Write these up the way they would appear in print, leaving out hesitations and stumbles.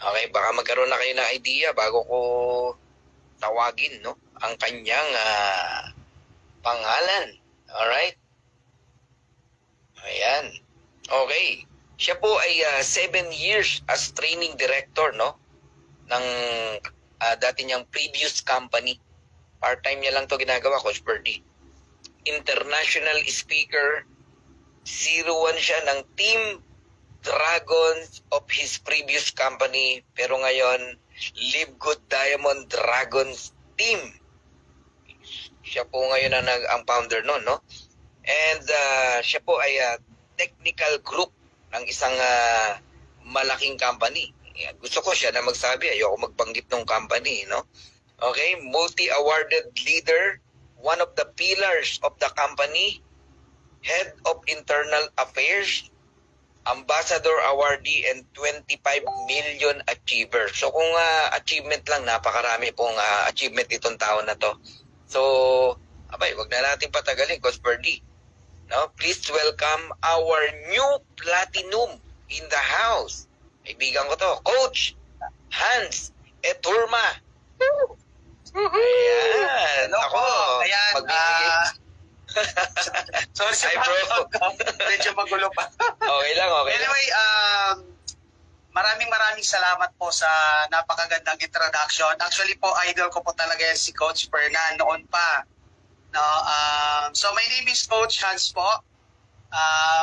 Okay, baka magkaroon na kayo ng idea bago ko tawagin, no? Ang kanyang pangalan. Alright? Ayan. Okay. Siya po ay 7 years as training director, no? Ng dati niyang previous company. Part-time niya lang to ginagawa, Coach Birdie. International speaker, 01 siya ng Team Dragons of his previous company, pero ngayon Live Good Diamond Dragons Team. Siya po ngayon ang founder noon, no? And siya po ay technical group ng isang malaking company. Gusto ko siya na magsabi, ayoko magbanggit ng company, no? Okay, multi-awarded leader, one of the pillars of the company, head of internal affairs, ambassador awardee, and 25 million achiever. So kung achievement lang, napakarami pong achievement itong tao na to. So, abay, wag na natin patagalin, Coach Birdie. No? Please welcome our new platinum in the house. Kaibigan ko to, Coach Hans Eturma. Ayan. Ako, magbibigay. Sorry, bro. Medyo magulo pa. Okay lang, okay. Anyway, maraming salamat po sa napakagandang introduction. Actually po, idol ko po talaga yan si Coach Fernan noon pa. No, so my name is Coach Hans po.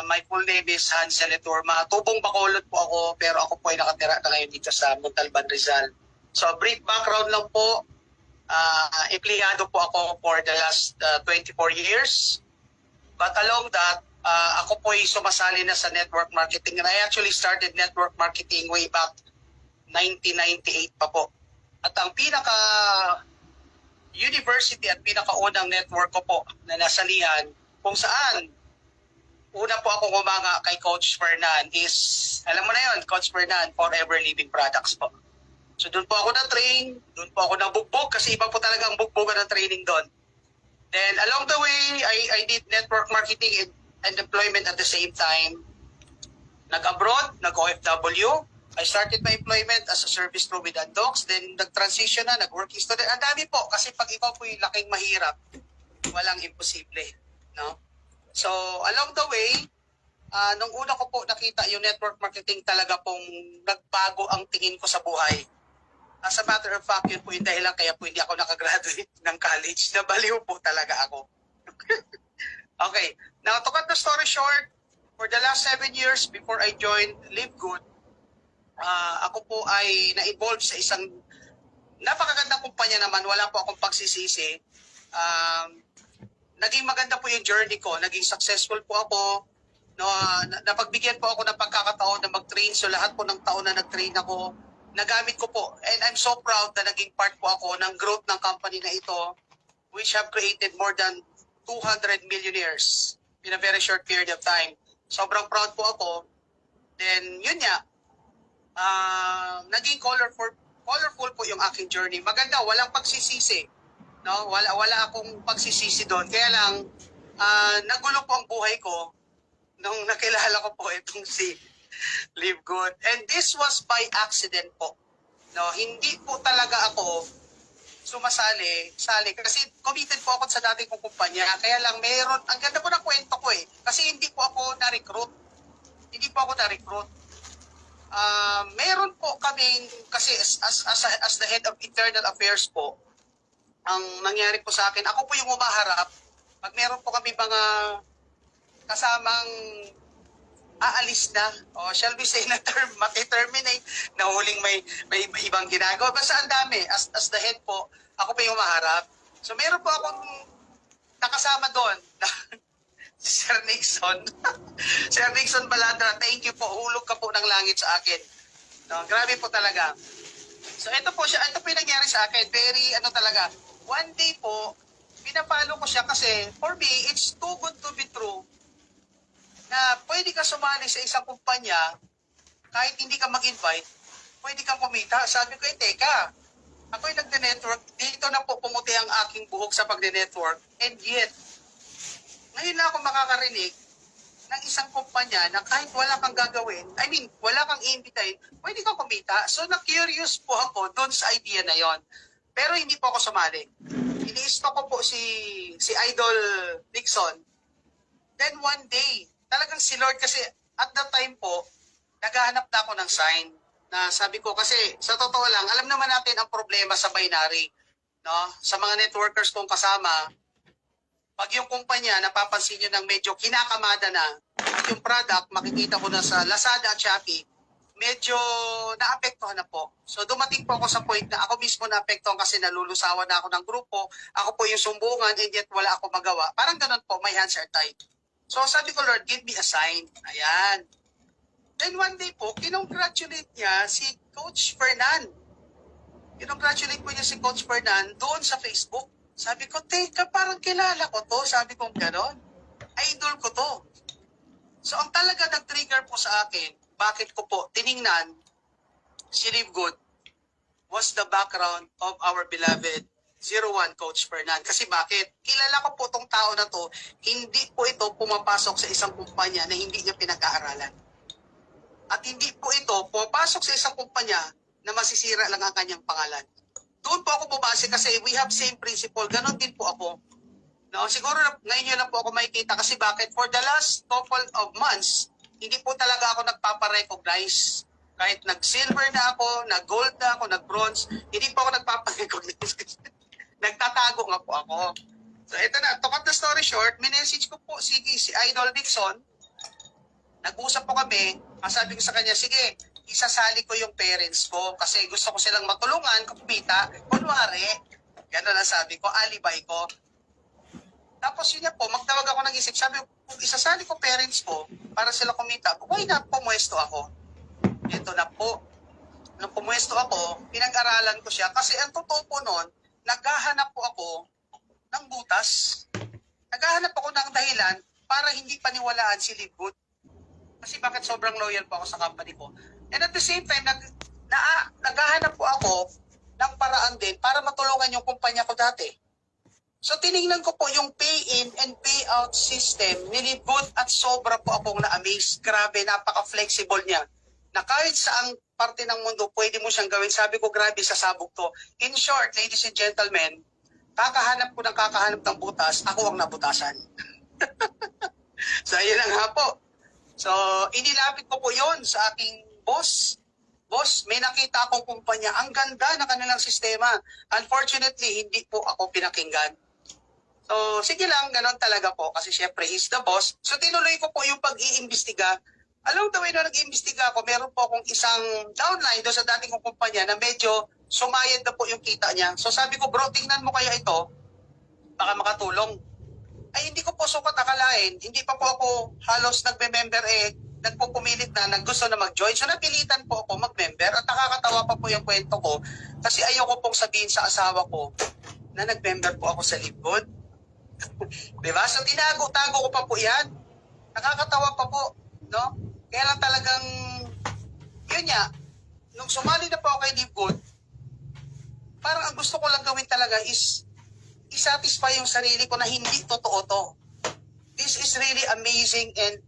My full name is Hans Eleturma. Tubong Bacolod po ako, pero ako po ay nakatira na ngayon dito sa Montalban, Rizal. So brief background lang po. Empleyado po ako for the last 24 years. But along that, ako po ay sumasali na sa network marketing. And I actually started network marketing way back 1998 pa po. At ang pinaka-university at pinaka-unang network ko po na nasalihan, kung saan una po akong umanga kay Coach Fernan is, alam mo na yun, Coach Fernan, Forever Living Products po. So doon po ako na-train, doon po ako nabugbog kasi iba po talaga ang bugbogan ng training doon. Then along the way, I did network marketing and employment at the same time. Nag-abroad, nag-OFW. I started my employment as a service crew with Andox. Then nag-transition na, nag-working student. Ang dami po kasi pag ikaw po yung laking mahirap, walang imposible. No? So along the way, nung una ko po nakita yung network marketing, talaga pong nagbago ang tingin ko sa buhay. As a matter of fact, yun po yung dahilan kaya po hindi ako nakagraduate ng college. Nabaliw po talaga ako. Okay. Now, to cut the story short, for the last 7 years before I joined Live Good, ako po ay na-involve sa isang napakagandang kumpanya naman. Wala po akong pagsisisi. Naging maganda po yung journey ko. Naging successful po ako. No, napagbigyan po ako ng pagkakataon na mag-train. So lahat po ng taon na nag-train ako, nagamit ko po. And I'm so proud na naging part po ako ng growth ng company na ito, which have created more than 200 millionaires in a very short period of time. Sobrang proud po ako. Then, yun nga, naging colorful po yung aking journey. Maganda, walang pagsisisi. No? Wala akong pagsisisi doon. Kaya lang, nagulo po ang buhay ko nung nakilala ko po itong si Live Good. And this was by accident po. No, hindi po talaga ako sali kasi committed po ako sa dating kong kumpanya. Kaya lang meron, ang ganda po ng kwento ko eh. Kasi hindi po ako na-recruit. Meron po kaming, kasi as the head of internal affairs po, ang nangyari po sa akin, ako po yung umaharap. Pag meron po kami mga kasamang aalis na, o shall we say na mati-terminate, na huling may ibang ginagawa. Basta ang dami, as the head po, ako pa yung maharap. So meron po akong nakasama doon, si Sir Nixon. Sir Nixon Baladra, thank you po, hulog ka po ng langit sa akin. No, grabe po talaga. So ito po yung nangyari sa akin, very talaga. One day po, pinapalo ko siya kasi, for me, it's too good to be true, na pwede ka sumali sa isang kumpanya, kahit hindi ka mag-invite, pwede kang kumita. Sabi ko, teka, ako'y nagde-network, dito na po pumuti ang aking buhok sa pagde-network, and yet, ngayon na ako makakarinig ng isang kumpanya na kahit wala kang gagawin, I mean, wala kang iimbitahin, pwede kang kumita. So, na-curious po ako doon sa idea na yon. Pero hindi po ako sumali. Ini-stalk ko po si Idol Nixon. Then one day, talagang si Lord kasi at that time po, naghahanap na ako ng sign na sabi ko kasi sa totoo lang, alam naman natin ang problema sa binary. No? Sa mga networkers kong kasama, pag yung kumpanya napapansin nyo ng medyo kinakamada na at yung product makikita ko na sa Lazada at Shopee, medyo naapektuhan na po. So dumating po ako sa point na ako mismo naapektuhan kasi nalulusawan na ako ng grupo, ako po yung sumbungan and yet wala ako magawa. Parang ganun po, my hands are tied. So sabi ko, Lord, give me a sign. Ayan. Then one day po, kinongratulate niya si Coach Fernan. Kinongratulate po niya si Coach Fernan doon sa Facebook. Sabi ko, teka, parang kilala ko to. Sabi ko, gano'n. Idol ko to. So ang talaga nag-trigger po sa akin, bakit ko po tiningnan si Live Good was the background of our beloved 01 Coach Fernan. Kasi bakit? Kilala ko po tong tao na to, hindi po ito pumapasok sa isang kumpanya na hindi niya pinag-aaralan. At hindi po ito pumapasok sa isang kumpanya na masisira lang ang kanyang pangalan. Doon po ako bumase kasi we have same principle. Ganon din po ako. No, siguro ngayon nyo lang po ako makikita kasi bakit? For the last couple of months, hindi po talaga ako nagpapa-recognize. Kahit nag-silver na ako, nag-gold na ako, nag-bronze, hindi po ako nagpapa-recognize kasi nagtatago nga po ako. So ito na, to cut the story short, minessage ko po si Idol Nixon. Nag-usap po kami, sabi ko sa kanya, sige, isasali ko yung parents ko kasi gusto ko silang matulungan, kumita, kunwari, gano'n ang sabi ko, alibay ko. Tapos yun nga po, magtawag ako ng isip, sabi ko, kung isasali ko parents ko para sila kumita, why not pumuesto ako? Ito na po, nung pumuesto ako, pinag-aralan ko siya kasi ang totoo po noon, naghahanap po ako ng butas. Naghahanap ako ng dahilan para hindi paniwalaan si Live Good. Kasi bakit sobrang loyal po ako sa company ko. And at the same time, naghahanap po ako ng paraan din para matulungan yung kumpanya ko dati. So tinignan ko po yung pay-in and pay-out system ni Live Good at sobra po akong na-amaze. Grabe, napaka-flexible niya. Na kahit saang parte ng mundo, pwede mo siyang gawin. Sabi ko, grabe, sasabog to. In short, ladies and gentlemen, kakahanap ng butas, ako ang nabutasan. So, yun lang nga po. So, inilapit ko po yun sa aking boss. Boss, may nakita akong kumpanya. Ang ganda ng kanilang sistema. Unfortunately, hindi po ako pinakinggan. So, sige lang, ganon talaga po. Kasi syempre, he's the boss. So, tinuloy ko po yung pag-iimbestiga. Alam mo, the way na nag-iimbestiga ako, meron po akong isang downline doon sa dating kong kumpanya na medyo sumayad na po yung kita niya. So, sabi ko, bro, tingnan mo kaya ito. Baka makatulong. Ay, hindi ko po sukat akalain. Hindi pa po ako halos nagme-member nagpupumilit na gusto na mag-join. So, napilitan po ako mag-member at nakakatawa pa po yung kwento ko kasi ayoko pong sabihin sa asawa ko na nag-member po ako sa Live Good. Diba? So, tinago-tago ko pa po yan. Nakakatawa pa po. No? Kaya lang talagang, yun nga, nung sumali na po ako kay Live Good, parang ang gusto ko lang gawin talaga is i-satisfy yung sarili ko na hindi totoo to. This is really amazing and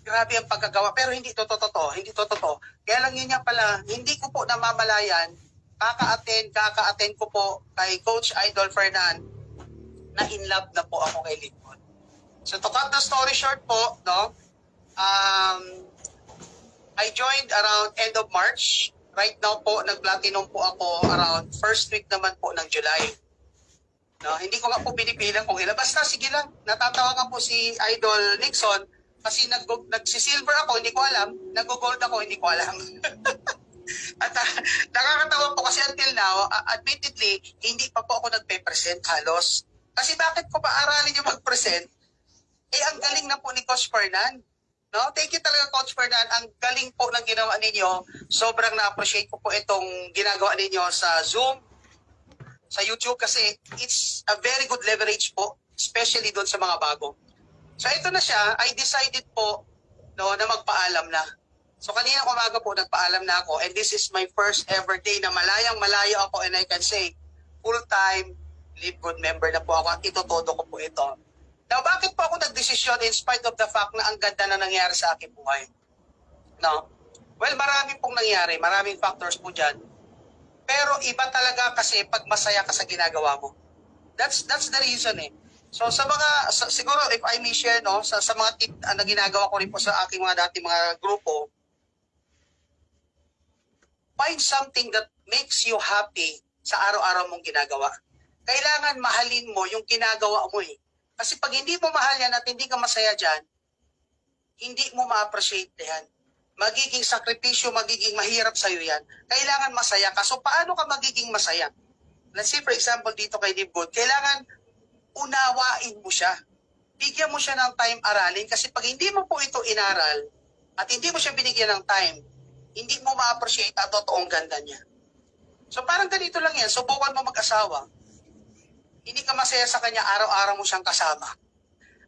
grabe ang pagkagawa. Pero hindi to totoo. Hindi to totoo. Kaya lang yun nga pala, hindi ko po namamalayan, kaka-attend ko po kay Coach Idol Fernan na in love na po ako kay Live Good. So to cut the story short po, no, I joined around end of March. Right now po, nag-platinum po ako around first week naman po ng July. No, hindi ko nga po pinipilang kung ilan. Basta sige lang, natatawagan po si Idol Nixon kasi nagsisilver ako, hindi ko alam. Nag-gold ako, hindi ko alam. At nakakatawa po kasi until now, admittedly, hindi pa po ako nagpe-present halos. Kasi bakit ko pa aralin yung mag-present? Eh, ang galing na po ni Coach Fernan. No? Thank you talaga, Coach Fernan. Ang galing po ng ginawa ninyo. Sobrang na-appreciate ko po itong ginagawa ninyo sa Zoom, sa YouTube kasi it's a very good leverage po, especially doon sa mga bago. So ito na siya, I decided po no, na magpaalam na. So kanina umaga po nagpaalam na ako and this is my first ever day na malayang-malayo ako and I can say full-time Live Good member na po ako at itotodo ko po ito. Now, bakit po ako nagdesisyon in spite of the fact na ang ganda na nangyari sa aking buhay? No? Well, marami pong nangyari. Maraming factors po dyan. Pero iba talaga kasi pag masaya ka sa ginagawa mo. That's the reason eh. So siguro if I may share no, sa mga tip na ginagawa ko rin po sa aking mga dati mga grupo, find something that makes you happy sa araw-araw mong ginagawa. Kailangan mahalin mo yung ginagawa mo eh. Kasi pag hindi mo mahal yan at hindi ka masaya dyan, hindi mo ma-appreciate yan. Magiging sakripisyo, magiging mahirap sa'yo yan. Kailangan masaya ka. So paano ka magiging masaya? Let's say for example dito kay Libgood, kailangan unawain mo siya. Bigyan mo siya ng time aralin kasi pag hindi mo po ito inaral at hindi mo siya binigyan ng time, hindi mo ma-appreciate ang totoong ganda niya. So parang ganito lang yan. Subukan mo mag-asawa. Hindi ka masaya sa kanya, araw-araw mo siyang kasama.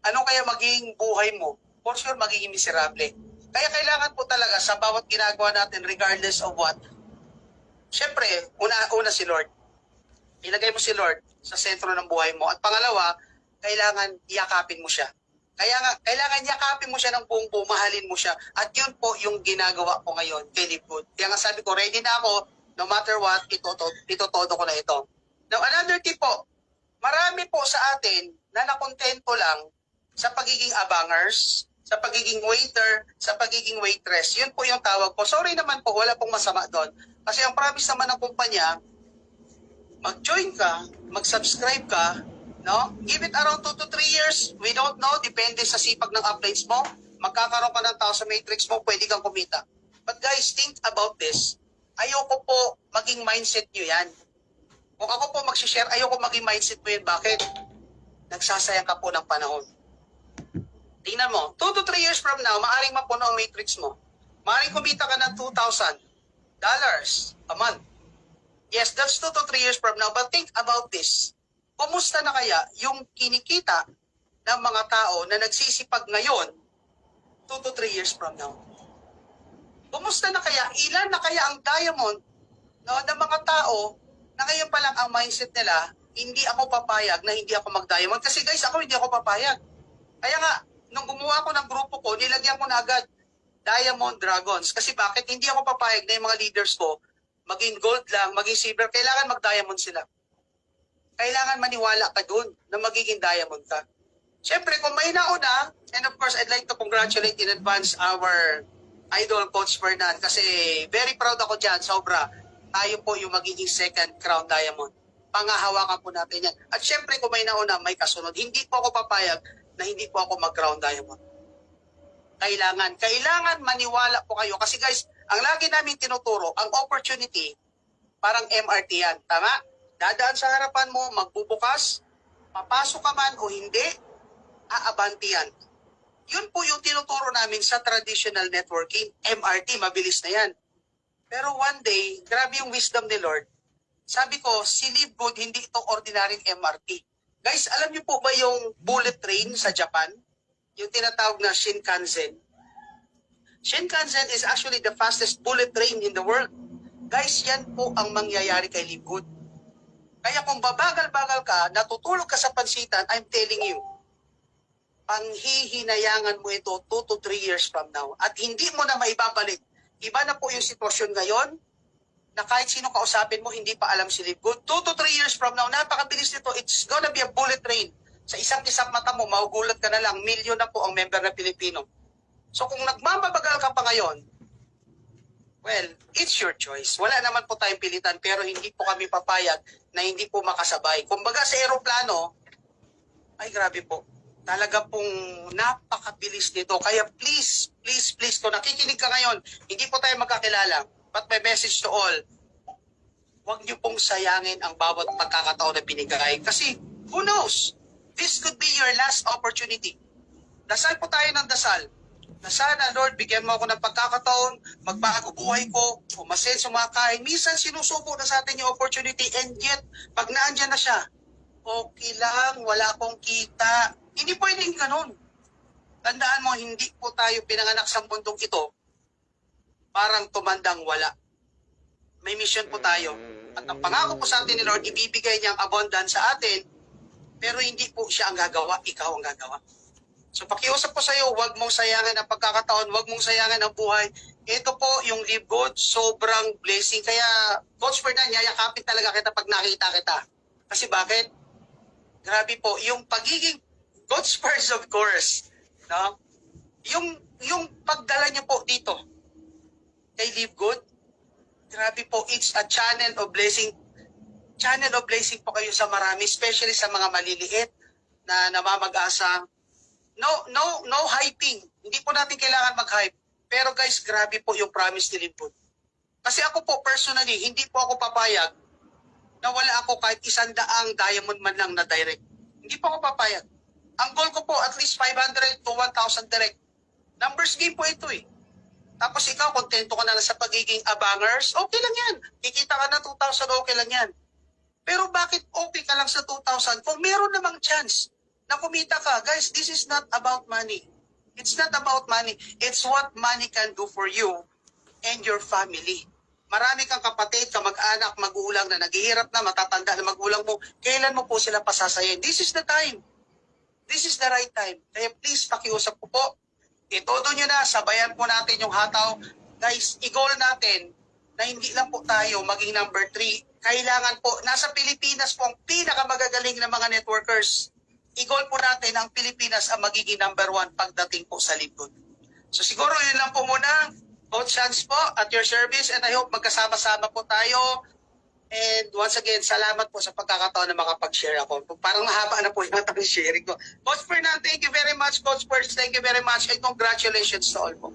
Ano kaya magiging buhay mo? For sure, magiging miserable. Kaya kailangan po talaga sa bawat ginagawa natin, regardless of what, syempre, una si Lord. Ilagay mo si Lord sa sentro ng buhay mo. At pangalawa, kailangan yakapin mo siya. Kailangan yakapin mo siya ng buong buo, mahalin mo siya. At yun po yung ginagawa ko ngayon kay Libgood. Kaya nga sabi ko, ready na ako, no matter what, itotodo ko na ito. Now, another tip po, marami po sa atin na nakontento lang sa pagiging abangers, sa pagiging waiter, sa pagiging waitress. Yun po yung tawag ko. Sorry naman po, wala pong masama doon. Kasi ang promise naman ng kumpanya, mag-join ka, mag-subscribe ka, no? Give it around 2 to 3 years. We don't know, depende sa sipag ng updates mo. Magkakaroon ka ng tao sa matrix mo, pwede kang kumita. But guys, think about this. Ayoko po maging mindset nyo yan. Kung ako po mag-share, ayoko maging mindset mo yun. Bakit? Nagsasayang ka po ng panahon. Tingnan mo, 2 to 3 years from now, maaring mapuno ang matrix mo. Maaring kumita ka ng $2,000 a month. Yes, that's 2 to 3 years from now. But think about this. Kumusta na kaya yung kinikita ng mga tao na nagsisipag ngayon 2 to 3 years from now? Kumusta na kaya? Ilan na kaya ang diamond no, ng mga tao na ngayon pa lang ang mindset nila, hindi ako papayag na hindi ako mag-diamond. Kasi guys, ako hindi ako papayag. Kaya nga, nung gumawa ko ng grupo ko, nilagyan ko na agad Diamond Dragons. Kasi bakit? Hindi ako papayag na yung mga leaders ko maging gold lang, maging silver. Kailangan mag-diamond sila. Kailangan maniwala ka dun na magiging diamond ka. Siyempre, kung may nauna, and of course, I'd like to congratulate in advance our idol, Coach Fernan. Kasi very proud ako dyan, sobra. Tayo po yung magiging second crown diamond. Pangahawakan po natin yan. At siyempre, kung may nauna, may kasunod. Hindi po ako papayag na hindi po ako mag-crown diamond. Kailangan maniwala po kayo. Kasi guys, ang lagi namin tinuturo, ang opportunity, parang MRT yan. Tama? Dadaan sa harapan mo, magbubukas, papasok ka man o hindi, aabanti yan. Yun po yung tinuturo namin sa traditional networking. MRT, mabilis na yan. Pero one day, grabe yung wisdom ni Lord. Sabi ko, si Libgood, hindi ito ordinaryong MRT. Guys, alam niyo po ba yung bullet train sa Japan? Yung tinatawag na Shinkansen. Shinkansen is actually the fastest bullet train in the world. Guys, yan po ang mangyayari kay Libgood. Kaya kung babagal-bagal ka, natutulog ka sa pansitan, I'm telling you, panghihinayangan mo ito 2 to 3 years from now. At hindi mo na maibabalik. Iba na po yung sitwasyon ngayon, na kahit sino kausapin mo, hindi pa alam si Libgood. 2 to 3 years from now, napakabilis nito. It's gonna be a bullet train. Sa isang kisap mata mo, magugulat ka na lang, milyon na po ang member na Pilipino. So kung nagmababagal ka pa ngayon, well, it's your choice. Wala naman po tayong pilitan, pero hindi po kami papayag na hindi po makasabay. Kumbaga sa aeroplano, ay grabe po. Talaga pong napakabilis nito. Kaya please, kung nakikinig ka ngayon, hindi po tayo magkakilala. But my message to all, huwag niyo pong sayangin ang bawat pagkakataon na binigay. Kasi, who knows? This could be your last opportunity. Dasal po tayo ng dasal. Na sana, Lord, bigyan mo ako ng pagkakataon, magbago buhay ko, umasenso makain. Minsan sinusubo na sa atin yung opportunity and yet, pag naandyan na siya, okay lang, wala akong kita. Hindi pwedeng ganun. Tandaan mo, hindi po tayo pinanganak sa mundong ito parang tumandang wala. May mission po tayo. At ang pangako po sa atin ni Lord, ibibigay niya ang abundance sa atin pero hindi po siya ang gagawa, ikaw ang gagawa. So pakiusap ko sa iyo, huwag mong sayangin ang pagkakataon, huwag mong sayangin ang buhay. Ito po yung Live Good, sobrang blessing. Kaya Coach Fernan, yayakapin talaga kita pag nakita kita. Kasi bakit? Grabe po, yung pagiging Coach Spurs of course, no? Yung pagdala niyo po dito kay Live Good, grabe po, it's a channel of blessing. Channel of blessing po kayo sa marami, especially sa mga maliliit na namamag-asa. No hyping. Hindi po natin kailangan mag-hype. Pero guys, grabe po yung promise ni Live Good. Kasi ako po personally, hindi po ako papayag na wala ako kahit 100 diamond man lang na direct. Hindi po ako papayag. Ang goal ko po at least 500 to 1,000 direct. Numbers game po ito eh. Tapos ikaw, kontento ka na lang sa pagiging abangers, okay lang yan. Kikita ka na 2,000, okay lang yan. Pero bakit okay ka lang sa 2,000 kung meron namang chance na kumita ka? Guys, this is not about money. It's not about money. It's what money can do for you and your family. Marami kang kapatid, kamag-anak, magulang na naghihirap na, matatanda na magulang mo. Kailan mo po sila pasasayin? This is the time. This is the right time. Kaya please, pakiusap ko po. Itodo nyo na, sabayan po natin yung hataw. Guys, i-goal natin na hindi lang po tayo maging number 3. Kailangan po, nasa Pilipinas po ang pinakamagagaling na mga networkers. I-goal po natin ang Pilipinas ang magiging number 1 pagdating po sa Live Good. So siguro yun lang po muna. Coach Hans po at your service and I hope magkasama-sama po tayo. And once again, salamat po sa pagkakataon na makapag-share ako. Parang mahaba na po yung atang sharing ko. Coach Fernan, thank you very much. Coach Spurs, thank you very much. And congratulations to all po.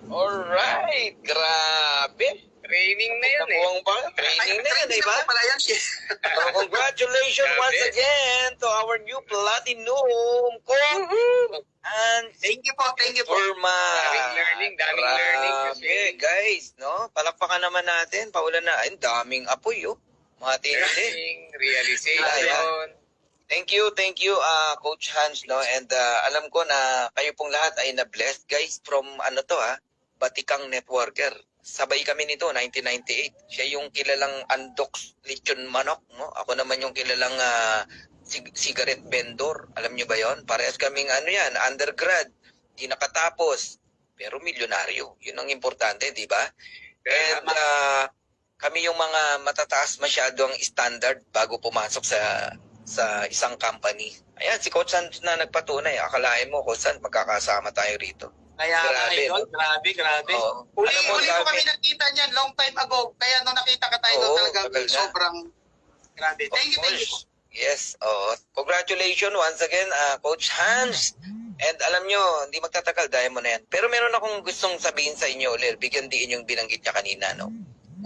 Alright, grabe. Training na yan eh. Nakuwang ba? Training na yan, diba? Pala yan, So, congratulations Grabe. once again to our new Platinum Coach and Thank you po, thank you po. Forma. Daming learning kasi. Grabe, guys, no? Palakpakan naman natin. Paulan na. Ay, daming apoy, oh. Mga tindi. Learning, realization. Ayan. Thank you, Coach Hans, no? And alam ko na kayo pong lahat ay na-blessed, guys, from Batikang Networker. Sabay kami nito, 1998. Siya yung kilalang Andox Lechon Manok, no? Ako naman yung kilalang cigarette vendor. Alam niyo ba yon? Parehas kaming undergrad. Di nakatapos. Pero milyonaryo. Yun ang importante, di ba? And kami yung mga matataas masyado ang standard bago pumasok sa isang company. Ayan, si Coach San na nagpatunay. Akalain mo, Coach San, magkakasama tayo rito. Kaya Grabe, idol, no? grabe. Oo. Uli Alam mo, ko grabe. kami nakita niyan long time ago. Kaya nung nakita ka tayo Oo, talagang tagal na. sobrang grabe. Thank you, thank you. Of course. Yes, congratulations once again, Coach Hans. And alam nyo, hindi magtatagal dahil mo na yan. Pero meron akong gustong sabihin sa inyo, Lil, bigyan din yung binanggit niya kanina, no?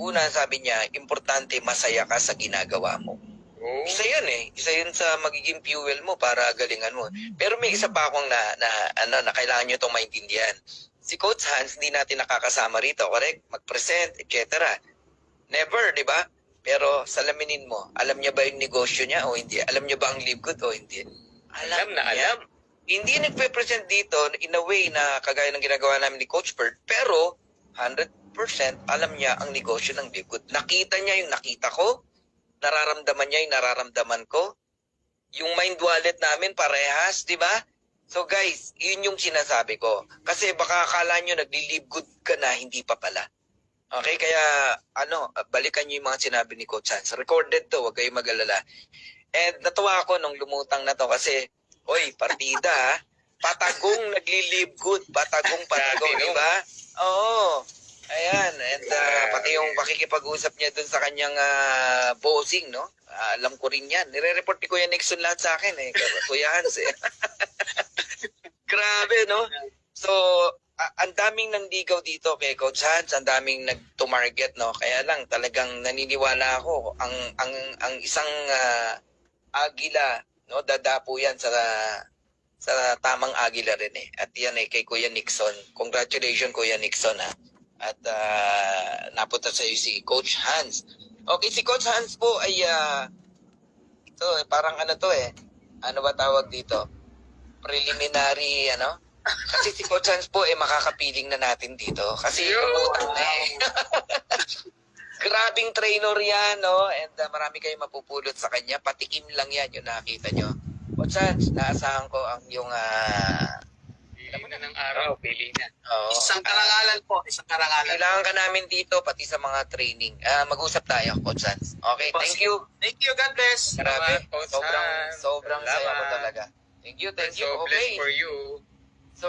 Una, sabi niya, importante masaya ka sa ginagawa mo. Oh. Isa yun eh. Isa yun sa magiging fuel mo para galingan mo. Pero may isa pa akong na kailangan nyo itong maintindihan. Si Coach Hans, hindi natin nakakasama rito, correct? Mag-present, etc. Never, di ba? Pero salaminin mo, alam niya ba yung negosyo niya o hindi? Alam niya ba ang Live Good o hindi? Alam na niya. alam. Hindi nagpe-present dito in a way na kagaya ng ginagawa namin ni Coach Bert, pero 100% alam niya ang negosyo ng Live Good. Nakita niya yung nakita ko, nararamdaman niya yung nararamdaman ko. Yung mind wallet namin parehas, di ba? So guys, yun yung sinasabi ko. Kasi baka akala nyo nagli-live good ka na, hindi pa pala. Okay, kaya balikan nyo yung mga sinabi ni Coach Hans. Recorded to, huwag kayong mag-alala. And natuwa ako nung lumutang na to kasi, oy, partida ha. Patagong nagli-live good. Patagong, di ba? Oo. Ayan, and pati yung pakikipag-usap niya dun sa kanyang bossing, no? Alam ko rin yan. Nire-report ni Kuya Nixon lahat sa akin eh. Kuya Hans eh. Grabe, no? So, ang daming nandigaw dito kay Coach Hans, ang daming nag-to-market, no? Kaya lang, talagang naniniwala ako, ang isang agila, no? Dadapo yan sa tamang agila rin eh. At yan eh, kay Kuya Nixon. Congratulations, Kuya Nixon, ha? At napunta sa iyo si Coach Hans. Okay, si Coach Hans po ay ito parang ano ba tawag dito? Preliminary Kasi si Coach Hans po makakapiling na natin dito kasi umutang na eh. Grabe grabing trainer yan, no? And marami kayong mapupulot sa kanya. Patikim lang yan, yung nakita nyo. Coach Hans, naasahan ko ang yung... Pili na ng araw, pili na. Isang karangalan po, isang karangalan. Kailangan ka namin dito, pati sa mga training. Mag-usap tayo, Coach Hans. Okay, thank you. Thank you, God bless. Grabe, Salamat, Coach sobrang Hans. saya ko Salamat. talaga. Thank you, thank you. So blessed Okay. for you. So,